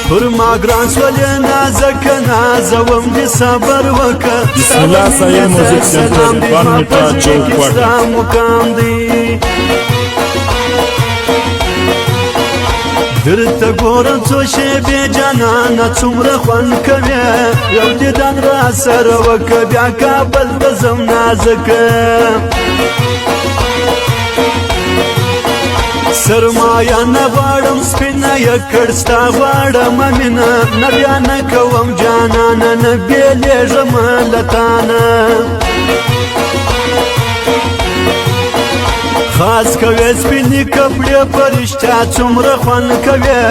پر ما ګران سولې نازکه نازوم دې صبر وکه بسم الله سایه موزیک سنټر بانټا چوک کوټه مقام دی درته ګورم څو شېبې جانانه څومره خوند کوي یو دیدن را سره وکه بیا کابل ته ځم نازکه سرمایه نه غواړم سپینه یې کړ ستا غواړم مینه نه بیا نه کوم جانانه نه بېلېږم له تانه خاص کوي سپینې کپړې په رښتیا څومره خوند کوي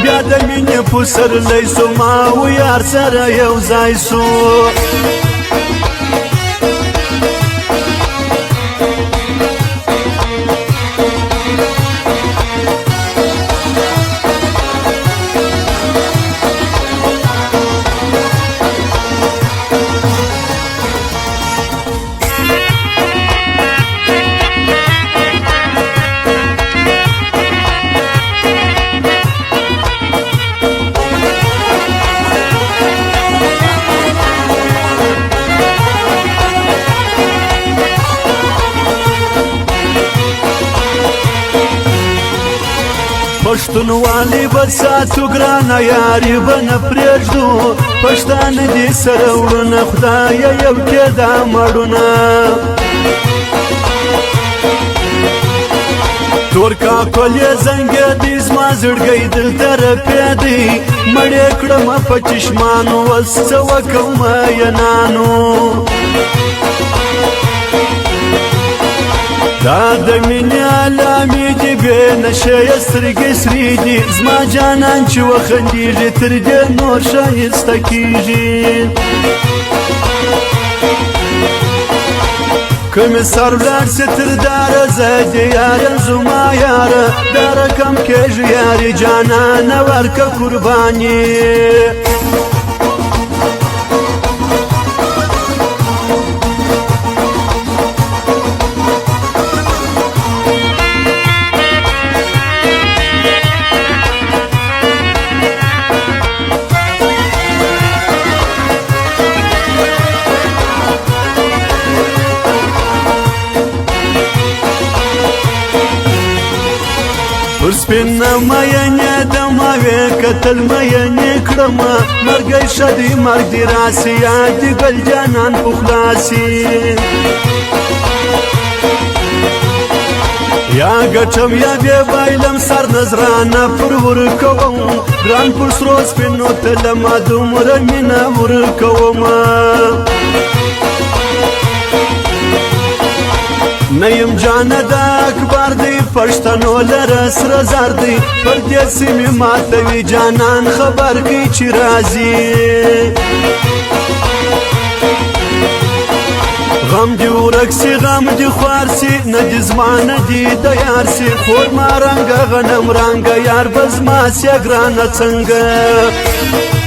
بیا د مینې پسرلی سو ما و یار سره یو ځای سو پښتونولي به ساتو ګرانه یاري به نه پرېږدو پښتانه دې سره وړونه خدایه یو کې دا مړونه تور کاکل یې زنګېدی زما زړګی دلته رپېدی مړې کړمه په چشمانو اوس څه وکم مینانو دا د مینې علامې دي بې نشه یې سترګې سرې دي زما جانان چې وخندېږي تر دې نور ښایسته کېږي که مې سر ولاړ سي تر داره زه دې یاره زما یاره دا رقم کېږي یارې جانانه ورکه قرباني پر سپینه مینې د ماوې کتل مینې کړمه مرګی ښه دی مرګ دې راسي یاد دې ګل جانان په خلاصي یا ګټم یا بې بایلم سر نظرانه پر ورکوم ګران پر سرو سپینو ته لمه دومره مینه ورکومه نیم جانه دا اکبر دی پښتنو لره سره زر دی پر دې سیمې ماتوي جانان خبر کوي چې راځي غم دې ورک سي غم دې خوار سي نه دې زما نه دې د یار سي خور ما رنګه غنم رنګه یار به زما سي ګرانه څنګه